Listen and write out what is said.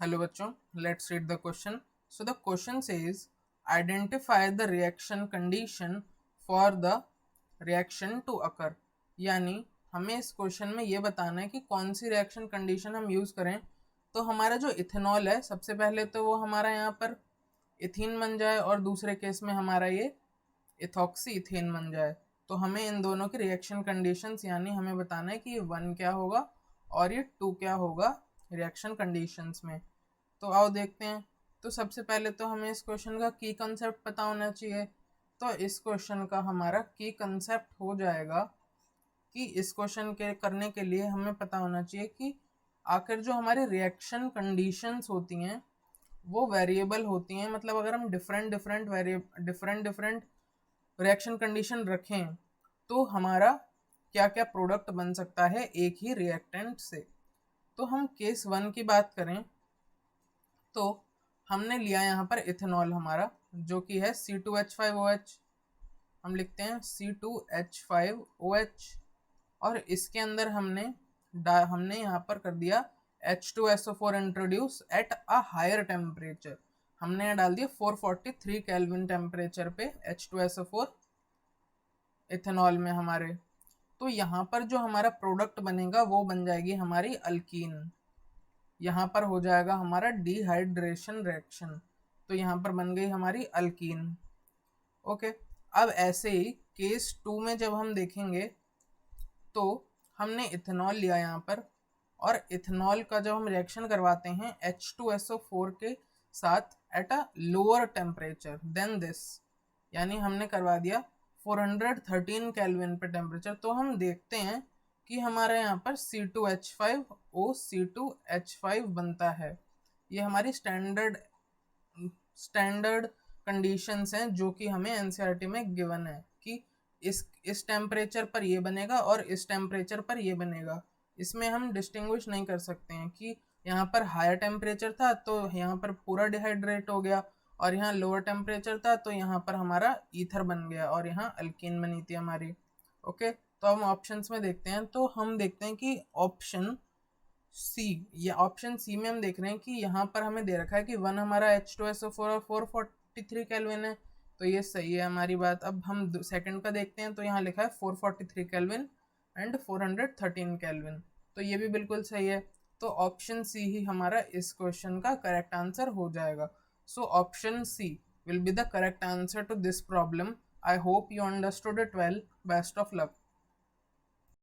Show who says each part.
Speaker 1: Hello बच्चों, let's read the question. So the question says identify the reaction condition for the reaction to occur. यानी हमें इस question में ये बताना है कि कौन सी रिएक्शन कंडीशन हम यूज़ करें तो हमारा जो इथेनॉल है सबसे पहले तो वो हमारा यहाँ पर इथीन बन जाए और दूसरे केस में हमारा ये इथॉक्सी इथेन बन जाए। तो हमें इन दोनों की रिएक्शन कंडीशंस यानी हमें बताना है कि ये 1 क्या होगा और ये 2 क्या होगा रिएक्शन कंडीशंस में। तो आओ देखते हैं। तो सबसे पहले तो हमें इस क्वेश्चन का की कंसेप्ट पता होना चाहिए। तो इस क्वेश्चन का हमारा की कंसेप्ट हो जाएगा कि इस क्वेश्चन के करने के लिए हमें पता होना चाहिए कि आखिर जो हमारी रिएक्शन कंडीशंस होती हैं वो वेरिएबल होती हैं। मतलब अगर हम डिफरेंट डिफरेंट रिएक्शन कंडीशन रखें तो हमारा क्या क्या प्रोडक्ट बन सकता है एक ही रिएक्टेंट से। तो हम केस 1 की बात करें तो हमने लिया यहाँ पर इथेनॉल हमारा जो कि है C2H5OH। हम लिखते हैं C2H5OH और इसके अंदर हमने यहाँ पर कर दिया H2SO4 introduce at a higher temperature. हमने यहाँ डाल दिया 443 केल्विन टेम्परेचर पे H2SO4 इथेनॉल में हमारे। तो यहाँ पर जो हमारा प्रोडक्ट बनेगा वो बन जाएगी हमारी अल्कीन। यहाँ पर हो जाएगा हमारा डिहाइड्रेशन रिएक्शन। तो यहाँ पर बन गई हमारी अल्कीन। ओके, अब ऐसे ही केस 2 में जब हम देखेंगे तो हमने इथेनॉल लिया यहाँ पर और इथेनॉल का जब हम रिएक्शन करवाते हैं H2SO4 के साथ at a lower temperature then this, यानी हमने करवा दिया 413 केल्विन पे टेम्परेचर। तो हम देखते हैं कि हमारे यहाँ पर C2H5O C2H5 बनता है। ये हमारी स्टैंडर्ड कंडीशंस हैं जो कि हमें एनसीईआरटी में गिवन है कि इस टेम्परेचर पर ये बनेगा और इस टेम्परेचर पर ये बनेगा। इसमें हम डिस्टिंग्विश नहीं कर सकते हैं कि यहाँ पर हायर टेम्परेचर था तो यहाँ पर पूरा डिहाइड्रेट हो गया और यहाँ लोअर टेम्परेचर था तो यहाँ पर हमारा ईथर बन गया और यहाँ अल्कीन बनी थी हमारी। ओके, तो हम ऑप्शंस में देखते हैं। तो हम देखते हैं कि ऑप्शन सी, या ऑप्शन सी में हम देख रहे हैं कि यहाँ पर हमें दे रखा है कि 1 हमारा H2SO4 और 443 केल्विन है। तो ये सही है हमारी बात। अब हम सेकंड का देखते हैं तो यहाँ लिखा है 443 केल्विन एंड 413 केल्विन। तो ये भी बिल्कुल सही है। तो ऑप्शन सी ही हमारा इस क्वेश्चन का करेक्ट आंसर हो जाएगा। So option C will be the correct answer to this problem. I hope you understood it well. Best of luck.